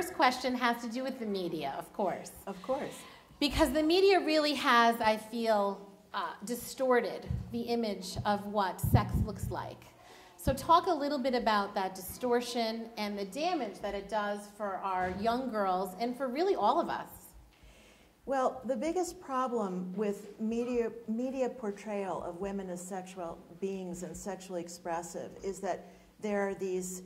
first question has to do with the media, of course. Of course. Because the media really has, I feel, distorted the image of what sex looks like. So talk a little bit about that distortion and the damage that it does for our young girls and for really all of us. Well, the biggest problem with media portrayal of women as sexual beings and sexually expressive is that there are these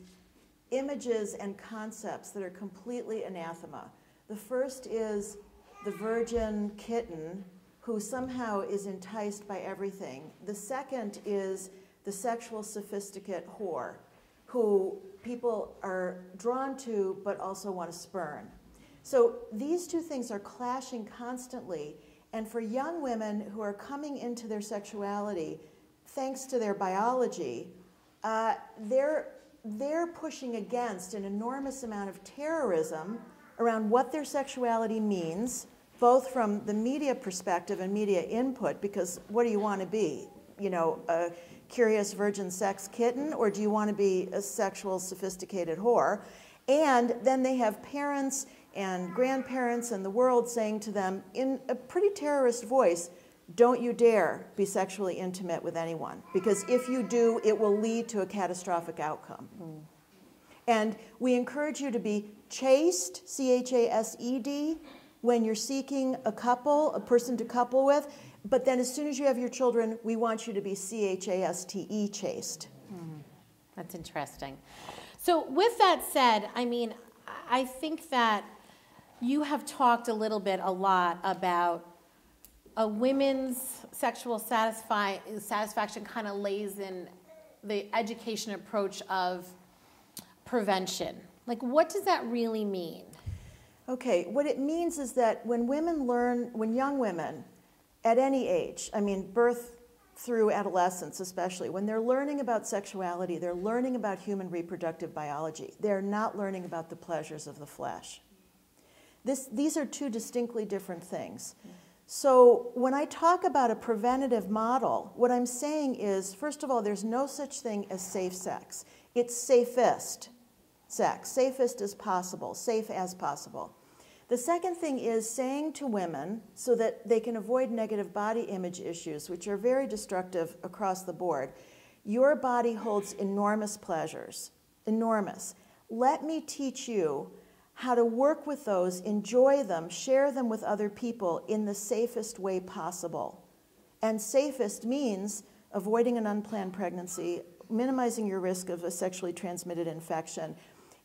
images and concepts that are completely anathema. The first is the virgin kitten who somehow is enticed by everything. The second is the sexual sophisticate whore who people are drawn to but also want to spurn. So these two things are clashing constantly, and for young women who are coming into their sexuality, thanks to their biology, they're pushing against an enormous amount of terrorism around what their sexuality means, both from the media perspective and media input, because what do you want to be? You know, a curious virgin sex kitten, or do you want to be a sexual sophisticated whore? And then they have parents and grandparents and the world saying to them in a pretty terrorist voice, don't you dare be sexually intimate with anyone, because if you do, it will lead to a catastrophic outcome. Mm. And we encourage you to be chaste, C-H-A-S-E-D, when you're seeking a couple, a person to couple with, but then as soon as you have your children, we want you to be C-H-A-S-T-E, chaste. Mm. That's interesting. So with that said, I mean, I think that you have talked a lot about a women's sexual satisfaction kind of lays in the education approach of prevention. Like, what does that really mean? Okay, what it means is that when young women at any age, I mean birth through adolescence especially, when they're learning about sexuality, they're learning about human reproductive biology. They're not learning about the pleasures of the flesh. These are two distinctly different things. So when I talk about a preventative model, what I'm saying is, first of all, there's no such thing as safe sex. It's safest sex, safest as possible, safe as possible. The second thing is saying to women, so that they can avoid negative body image issues, which are very destructive across the board, your body holds enormous pleasures, enormous. Let me teach you how to work with those, enjoy them, share them with other people in the safest way possible. And safest means avoiding an unplanned pregnancy, minimizing your risk of a sexually transmitted infection,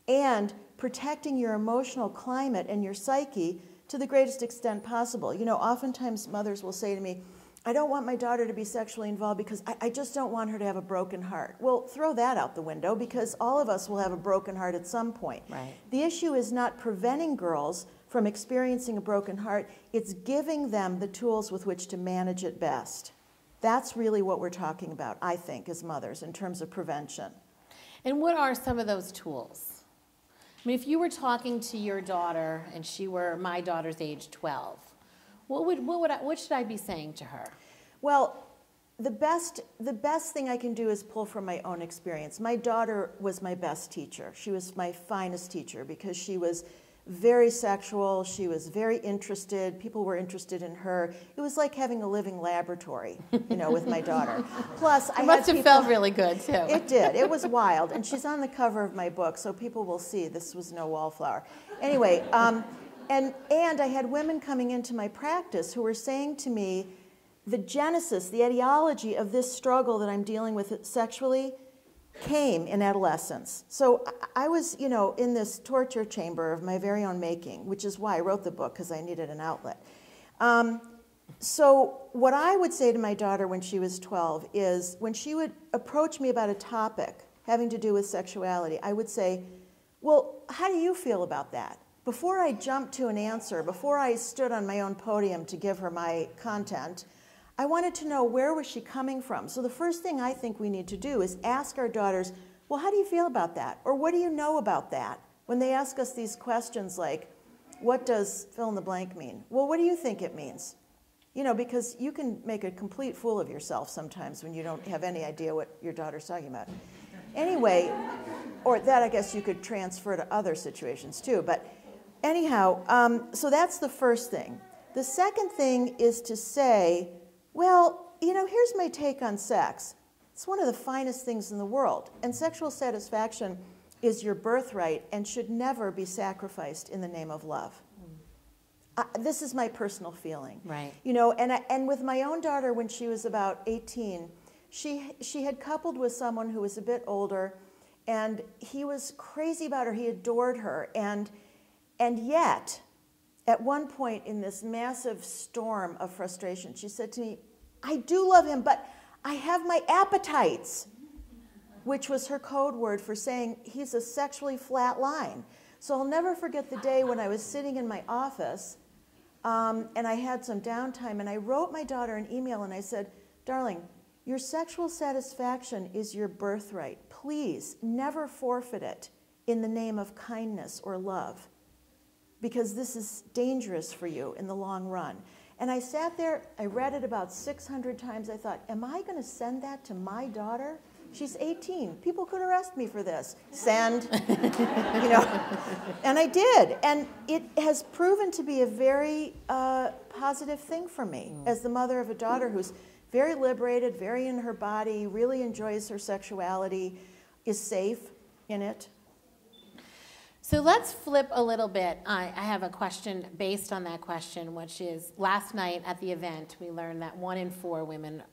and protecting your emotional climate and your psyche to the greatest extent possible. You know, oftentimes mothers will say to me, I don't want my daughter to be sexually involved because I just don't want her to have a broken heart. Well, throw that out the window, because all of us will have a broken heart at some point. Right. The issue is not preventing girls from experiencing a broken heart, it's giving them the tools with which to manage it best. That's really what we're talking about, I think, as mothers, in terms of prevention. And what are some of those tools? I mean, if you were talking to your daughter and she were my daughter's age 12, what should I be saying to her? Well, the best thing I can do is pull from my own experience. My daughter was my best teacher. She was my finest teacher because she was very sexual. She was very interested. People were interested in her. It was like having a living laboratory, you know, with my daughter. Plus, I must have felt really good too. It did. It was wild, and she's on the cover of my book, so people will see this was no wallflower. Anyway. And I had women coming into my practice who were saying to me, the genesis, the etiology of this struggle that I'm dealing with sexually came in adolescence. So I was, you know, in this torture chamber of my very own making, which is why I wrote the book, because I needed an outlet. So what I would say to my daughter when she was 12 is, when she would approach me about a topic having to do with sexuality, I would say, well, how do you feel about that? Before I jumped to an answer, before I stood on my own podium to give her my content, I wanted to know, where was she coming from? So the first thing I think we need to do is ask our daughters, well, how do you feel about that? Or what do you know about that? When they ask us these questions like, what does fill in the blank mean? Well, what do you think it means? You know, because you can make a complete fool of yourself sometimes when you don't have any idea what your daughter's talking about. Anyway, or that I guess you could transfer to other situations too, but anyhow, so that's the first thing. The second thing is to say, well, you know, here's my take on sex. It's one of the finest things in the world, and sexual satisfaction is your birthright and should never be sacrificed in the name of love. This is my personal feeling. Right. You know, and with my own daughter, when she was about 18, she had coupled with someone who was a bit older, and he was crazy about her. He adored her, and yet, at one point in this massive storm of frustration, she said to me, "I do love him, but I have my appetites," which was her code word for saying he's a sexually flat line. So I'll never forget the day when I was sitting in my office, and I had some downtime, and I wrote my daughter an email, and I said, "Darling, your sexual satisfaction is your birthright. Please never forfeit it in the name of kindness or love, because this is dangerous for you in the long run." And I sat there, I read it about 600 times. I thought, am I going to send that to my daughter? She's 18. People could arrest me for this. Send, you know. And I did. And it has proven to be a very positive thing for me as the mother of a daughter who's very liberated, very in her body, really enjoys her sexuality, is safe in it. So let's flip a little bit. I have a question based on that question, which is, last night at the event, we learned that 1 in 4 women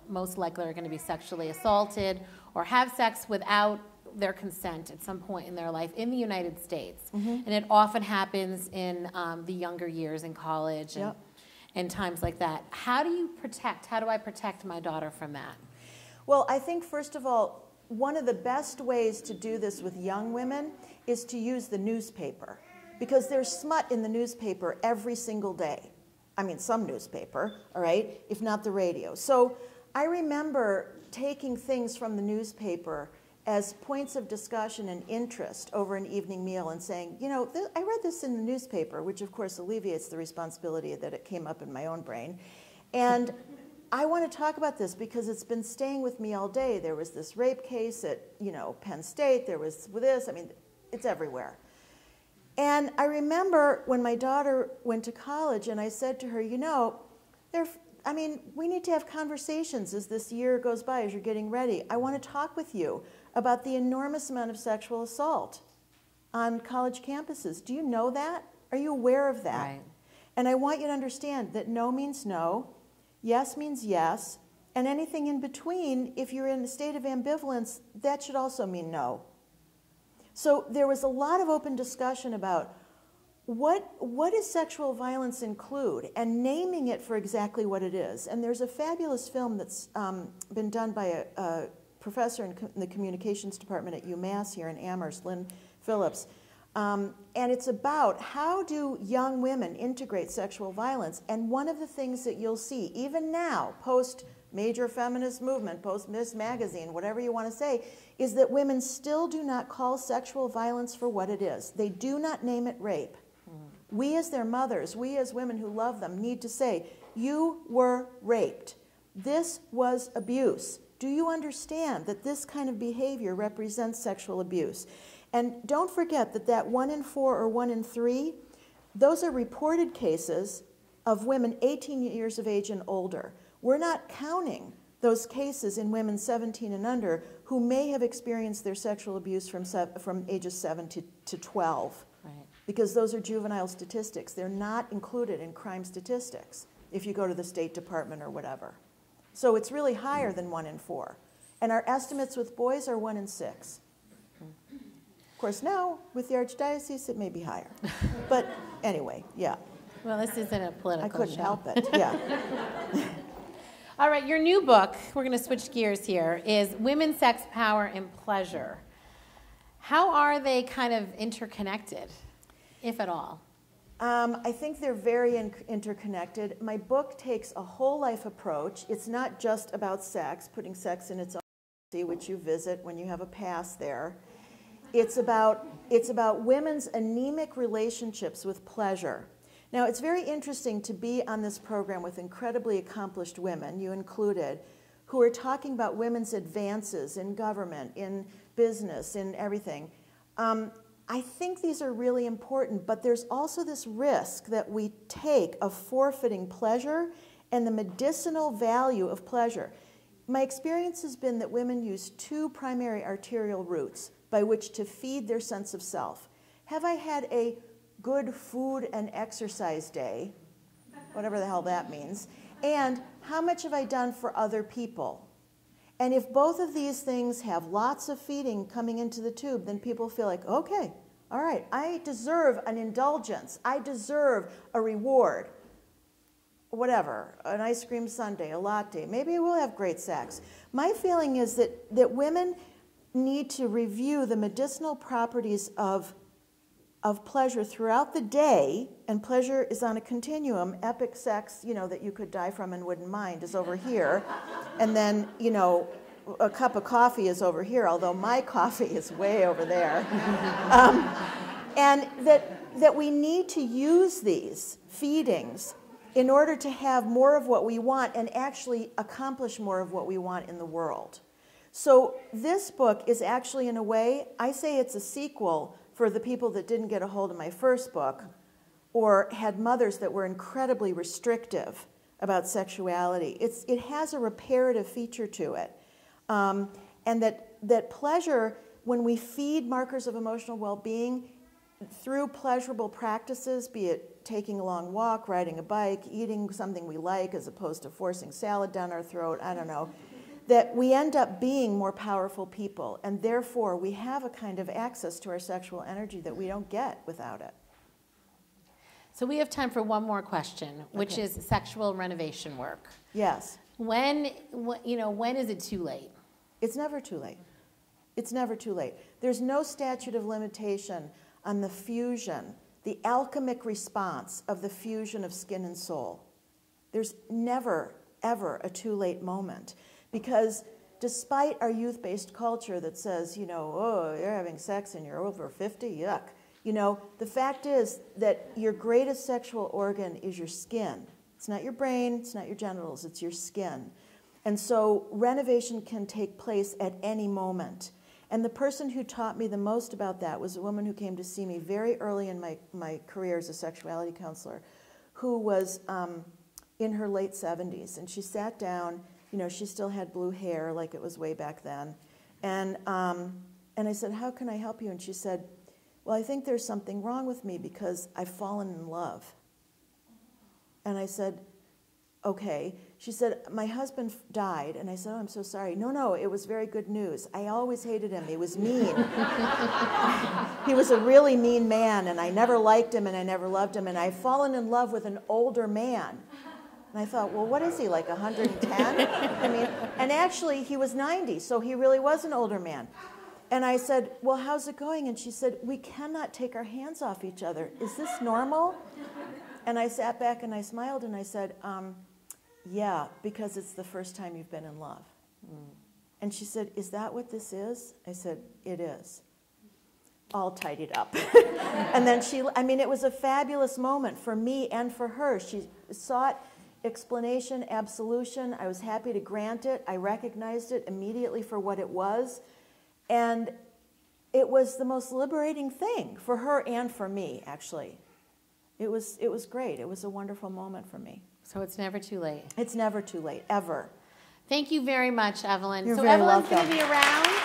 most likely are going to be sexually assaulted or have sex without their consent at some point in their life in the United States. Mm-hmm. And it often happens in the younger years in college and, yep. and times like that. How do I protect my daughter from that? Well, I think, first of all, one of the best ways to do this with young women is to use the newspaper, because there's smut in the newspaper every single day. I mean, some newspaper, all right, if not the radio. So I remember taking things from the newspaper as points of discussion and interest over an evening meal and saying, you know, I read this in the newspaper, which of course alleviates the responsibility that it came up in my own brain. And I want to talk about this because it's been staying with me all day. There was this rape case at, you know, Penn State. There was this. I mean, it's everywhere. And I remember when my daughter went to college, and I said to her, you know, we need to have conversations as this year goes by, as you're getting ready. I want to talk with you about the enormous amount of sexual assault on college campuses. Do you know that? Are you aware of that? Right. And I want you to understand that no means no, yes means yes, and anything in between, if you're in a state of ambivalence, that should also mean no. So there was a lot of open discussion about what does sexual violence include, and naming it for exactly what it is. And there's a fabulous film that's been done by a professor in the communications department at UMass here in Amherst, Lynn Phillips. And it's about how do young women integrate sexual violence. And one of the things that you'll see, even now, post-major feminist movement, post-Miss Magazine, whatever you want to say, is that women still do not call sexual violence for what it is. They do not name it rape. We as their mothers, we as women who love them, need to say, you were raped. This was abuse. Do you understand that this kind of behavior represents sexual abuse? And don't forget that 1 in 4 or 1 in 3, those are reported cases of women 18 years of age and older. We're not counting those cases in women 17 and under who may have experienced their sexual abuse from ages 7 to 12. Right. Because those are juvenile statistics. They're not included in crime statistics if you go to the State Department or whatever. So it's really higher than 1 in 4. And our estimates with boys are 1 in 6. Of course, now, with the Archdiocese, it may be higher. But anyway, yeah. Well, this isn't a political I couldn't show. help it, yeah. All right, your new book, we're going to switch gears here, is Women, Sex, Power, and Pleasure. How are they kind of interconnected, if at all? I think they're very interconnected. My book takes a whole life approach. It's not just about sex, putting sex in its own, which you visit when you have a pass there. It's about women's anemic relationships with pleasure. Now, it's very interesting to be on this program with incredibly accomplished women, you included, who are talking about women's advances in government, in business, in everything. I think these are really important, but there's also this risk that we take of forfeiting pleasure and the medicinal value of pleasure. My experience has been that women use two primary arterial routes by which to feed their sense of self. Have I had a good food and exercise day, whatever the hell that means, and how much have I done for other people? And if both of these things have lots of feeding coming into the tube, then people feel like, okay, all right, I deserve an indulgence. I deserve a reward. Whatever, an ice cream sundae, a latte. Maybe we'll have great sex. My feeling is that women need to review the medicinal properties of pleasure throughout the day, and pleasure is on a continuum. Epic sex, that you could die from and wouldn't mind is over here. And then, a cup of coffee is over here, although my coffee is way over there. And that we need to use these feedings in order to have more of what we want and actually accomplish more of what we want in the world. So this book is actually, in a way, I say it's a sequel for the people that didn't get a hold of my first book or had mothers that were incredibly restrictive about sexuality. It has a reparative feature to it. And that pleasure, when we feed markers of emotional well-being through pleasurable practices, be it taking a long walk, riding a bike, eating something we like as opposed to forcing salad down our throat, I don't know, that we end up being more powerful people, and therefore we have a kind of access to our sexual energy that we don't get without it. So we have time for one more question, which Okay. is sexual renovation work. Yes. When is it too late? It's never too late. It's never too late. There's no statute of limitation on the fusion, the alchemic response of the fusion of skin and soul. There's never, ever a too late moment. Because despite our youth-based culture that says, oh, you're having sex and you're over 50, yuck. The fact is that your greatest sexual organ is your skin. It's not your brain, it's not your genitals, it's your skin. And so renovation can take place at any moment. And the person who taught me the most about that was a woman who came to see me very early in my career as a sexuality counselor, who was in her late 70s. And she sat down. She still had blue hair like it was way back then. And I said, how can I help you? And she said, well, I think there's something wrong with me because I've fallen in love. And I said, okay. She said, my husband died. And I said, oh, I'm so sorry. No, it was very good news. I always hated him. He was mean. He was a really mean man, and I never liked him, and I never loved him. And I've fallen in love with an older man. And I thought, well, what is he, like 110? And actually, he was 90, so he really was an older man. And I said, well, how's it going? And she said, we cannot take our hands off each other. Is this normal? And I sat back and I smiled and I said, yeah, because it's the first time you've been in love. And she said, is that what this is? I said, it is. All tidied up. And then it was a fabulous moment for me and for her. She sought explanation, absolution. I was happy to grant it. I recognized it immediately for what it was. And it was the most liberating thing for her and for me, actually. It was great. It was a wonderful moment for me. So it's never too late. It's never too late, ever. Thank you very much, Evelyn. You're so very Evelyn's welcome. going to be around.